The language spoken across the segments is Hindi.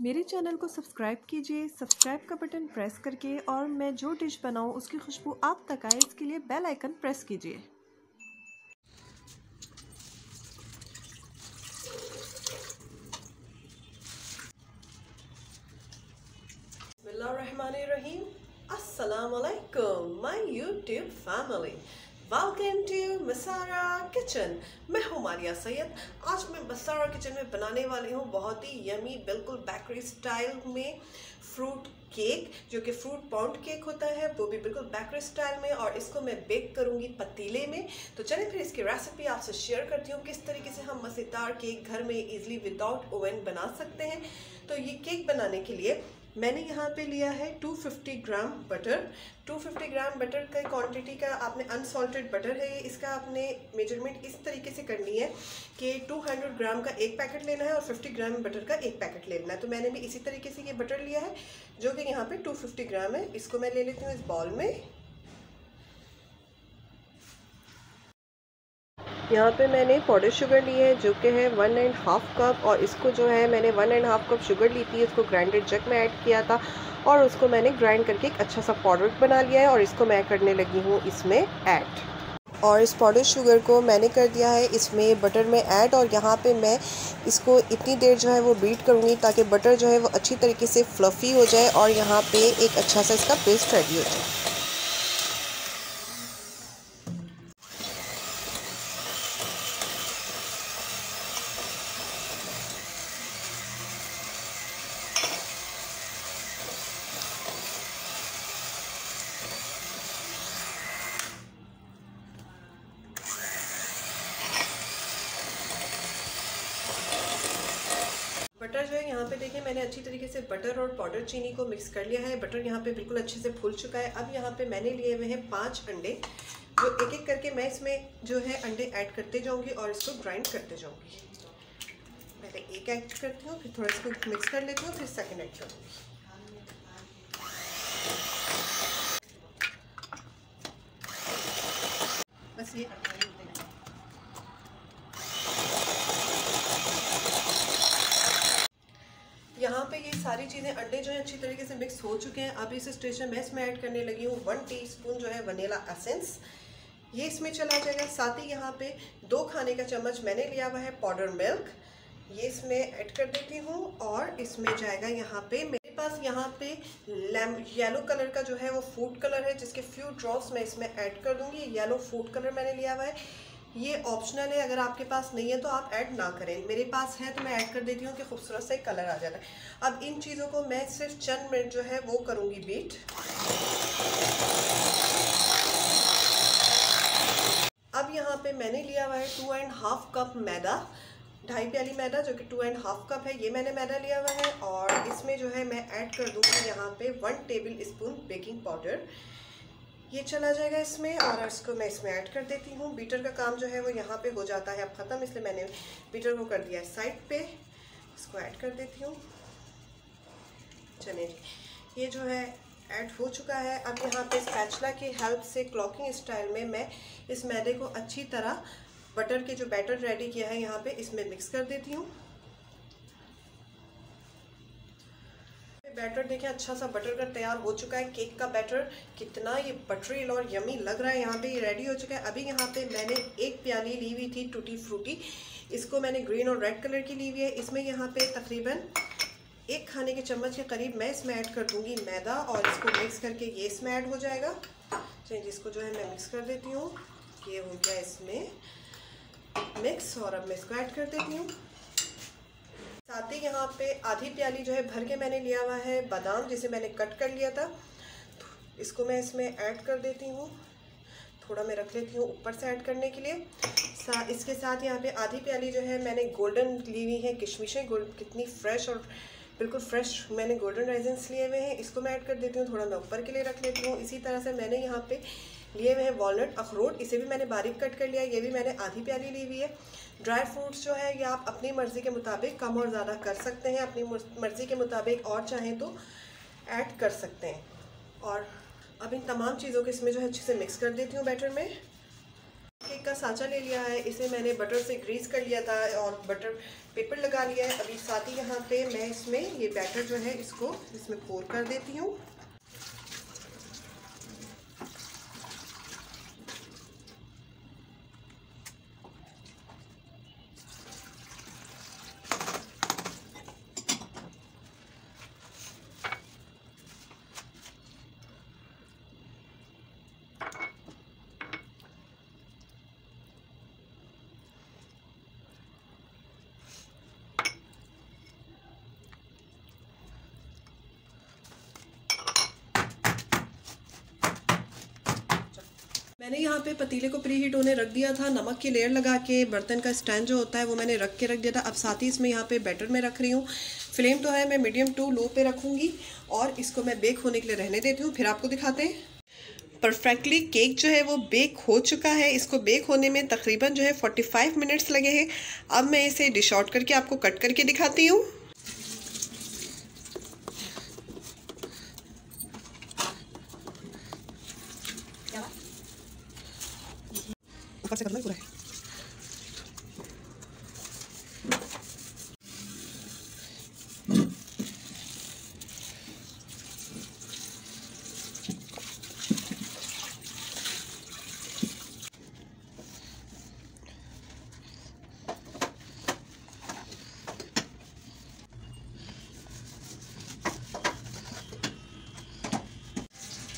मेरे चैनल को सब्सक्राइब कीजिए, सब्सक्राइब का बटन प्रेस करके, और मैं जो डिश बनाऊं उसकी खुशबू आप तक आए इसके लिए बेल आइकन प्रेस कीजिए। बिस्मिल्लाहिर्रहमानिर्रहीम। अस्सलाम वालेकुम my YouTube family, welcome to मसारा किचन। मैं हूँ मारिया सैयद। आज मैं मसारा किचन में बनाने वाली हूँ बहुत ही यमी, बिल्कुल बेकरी स्टाइल में फ्रूट केक, जो कि फ्रूट पाउंड केक होता है, वो भी बिल्कुल बेकरी स्टाइल में, और इसको मैं बेक करूँगी पतीले में। तो चलिए फिर इसकी रेसिपी आपसे शेयर करती हूँ किस तरीके से हम मज़ेदार केक घर में इजीली विदाउट ओवन बना सकते हैं। तो ये केक बनाने के लिए मैंने यहाँ पे लिया है 250 ग्राम बटर। 250 ग्राम बटर का क्वांटिटी का आपने अनसॉल्टेड बटर है ये, इसका आपने मेजरमेंट इस तरीके से करनी है कि 200 ग्राम का एक पैकेट लेना है और 50 ग्राम बटर का एक पैकेट लेना है। तो मैंने भी इसी तरीके से ये बटर लिया है जो कि यहाँ पे 250 ग्राम है। इसको मैं ले लेती हूँ इस बाउल में। यहाँ पे मैंने पाउडर शुगर ली है जो कि है 1.5 कप, और इसको जो है मैंने 1.5 कप शुगर ली थी, इसको ग्राइंडेड जग में ऐड किया था और उसको मैंने ग्राइंड करके एक अच्छा सा पाउडर बना लिया है, और इसको मैं करने लगी हूँ इसमें ऐड। और इस पाउडर शुगर को मैंने कर दिया है इसमें बटर में ऐड, और यहाँ पे मैं इसको इतनी देर जो है वो बीट करूँगी ताकि बटर जो है वो अच्छी तरीके से फ्लफ़ी हो जाए और यहाँ पे एक अच्छा सा इसका पेस्ट रेडी हो जाए। बटर जो है यहाँ पे देखिए मैंने अच्छी तरीके से बटर और पाउडर चीनी को मिक्स कर लिया है। बटर यहाँ पे बिल्कुल अच्छे से फूल चुका है। अब यहाँ पे मैंने लिए हुए हैं 5 अंडे, जो एक एक करके मैं इसमें जो है अंडे ऐड करते जाऊँगी और इसको ग्राइंड करते जाऊँगी। पहले एक ऐड करती हूँ, फिर थोड़ा इसको मिक्स कर लेती हूँ, फिर सेकेंड ऐड करूँगी। बस ये यहाँ पे ये सारी चीज़ें अंडे जो है अच्छी तरीके से मिक्स हो चुके हैं। अब इस स्टेज में मैं इसमें ऐड करने लगी हूँ 1 टीस्पून जो है वनीला एसेंस, ये इसमें चला जाएगा। साथ ही यहाँ पे 2 खाने का चम्मच मैंने लिया हुआ है पाउडर मिल्क, ये इसमें ऐड कर देती हूँ। और इसमें जाएगा यहाँ पे मेरे पास यहाँ पे येलो कलर का जो है वो फूड कलर है, जिसके फ्यू ड्रॉप्स मैं इसमें ऐड कर दूँगी। येलो फूड कलर मैंने लिया हुआ है, ये ऑप्शनल है, अगर आपके पास नहीं है तो आप ऐड ना करें। मेरे पास है तो मैं ऐड कर देती हूँ कि खूबसूरत सा कलर आ जाता है। अब इन चीज़ों को मैं सिर्फ चंद मिनट जो है वो करूँगी बीट। अब यहाँ पे मैंने लिया हुआ है 2.5 कप मैदा, 2.5 प्याली मैदा, जो कि 2.5 कप है, ये मैंने मैदा लिया हुआ है। और इसमें जो है मैं ऐड कर दूँगी यहाँ पे 1 टेबल स्पून बेकिंग पाउडर, ये चला जाएगा इसमें, और इसको मैं इसमें ऐड कर देती हूँ। बीटर का काम जो है वो यहाँ पे हो जाता है अब ख़त्म, इसलिए मैंने बीटर को कर दिया है साइड पे। इसको ऐड कर देती हूँ। चलिए जी, ये जो है ऐड हो चुका है। अब यहाँ पे स्पैचुला की हेल्प से क्लॉकिंग स्टाइल में मैं इस मैदे को अच्छी तरह बटर के जो बैटर रेडी किया है यहाँ पे इसमें मिक्स कर देती हूँ। बैटर देखें अच्छा सा बटर का तैयार हो चुका है। केक का बैटर कितना ये बटरी और यमी लग रहा है। यहाँ पे ये रेडी हो चुका है। अभी यहाँ पे मैंने 1 प्याली ली हुई थी टूटी फ्रूटी, इसको मैंने ग्रीन और रेड कलर की ली हुई है। इसमें यहाँ पे तकरीबन 1 खाने के चम्मच के करीब मैं इसमें ऐड कर दूँगी मैदा, और इसको मिक्स करके ये इसमें ऐड हो जाएगा। चलिए जिसको जो है मैं मिक्स कर देती हूँ, ये हो गया इसमें मिक्स, और अब मैं इसको ऐड कर देती हूँ। साथ ही यहाँ पे आधी प्याली जो है भर के मैंने लिया हुआ है बादाम, जिसे मैंने कट कर लिया था, इसको मैं इसमें ऐड कर देती हूँ। थोड़ा मैं रख लेती हूँ ऊपर से ऐड करने के लिए। इसके साथ यहाँ पे आधी प्याली जो है मैंने गोल्डन ली हुई है किशमिशें, कितनी फ्रेश और बिल्कुल फ्रेश मैंने गोल्डन राइजन्स लिए हुए हैं, इसको मैं ऐड कर देती हूँ। थोड़ा मैं ऊपर के लिए रख लेती हूँ। इसी तरह से मैंने यहाँ पे लिए हुए हैं वॉलनट अखरोट, इसे भी मैंने बारीक कट कर लिया है, ये भी मैंने आधी प्याली ली हुई है। ड्राई फ्रूट्स जो है ये आप अपनी मर्ज़ी के मुताबिक कम और ज़्यादा कर सकते हैं, अपनी मर्ज़ी के मुताबिक और चाहें तो ऐड कर सकते हैं। और अब इन तमाम चीज़ों को इसमें जो है अच्छे से मिक्स कर देती हूँ बैटर में। केक का सांचा ले लिया है, इसे मैंने बटर से ग्रीस कर लिया था और बटर पेपर लगा लिया है। अभी साथ ही यहाँ पे मैं इसमें ये बैटर जो है इसको इसमें पोर कर देती हूँ। मैंने यहाँ पे पतीले को प्री हीट होने रख दिया था, नमक की लेयर लगा के बर्तन का स्टैंड जो होता है वो मैंने रख दिया था। अब साथ ही इसमें यहाँ पे बैटर में रख रही हूँ। फ्लेम तो है मैं मीडियम टू लो पे रखूँगी और इसको मैं बेक होने के लिए रहने देती हूँ, फिर आपको दिखाते हैं। परफेक्टली केक जो है वो बेक हो चुका है। इसको बेक होने में तकरीबन जो है 45 मिनट्स लगे हैं। अब मैं इसे डिश आउट करके आपको कट करके दिखाती हूँ। ऊपर से करना पूरा है।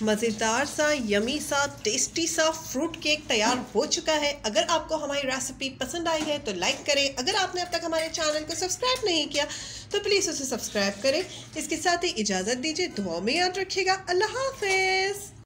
मज़ेदार सा यमी सा टेस्टी सा फ्रूट केक तैयार हो चुका है। अगर आपको हमारी रेसिपी पसंद आई है तो लाइक करें। अगर आपने अब तक हमारे चैनल को सब्सक्राइब नहीं किया तो प्लीज़ उसे सब्सक्राइब करें। इसके साथ ही इजाज़त दीजिए, दुआओं में याद रखिएगा। अल्लाह हाफ़िज़।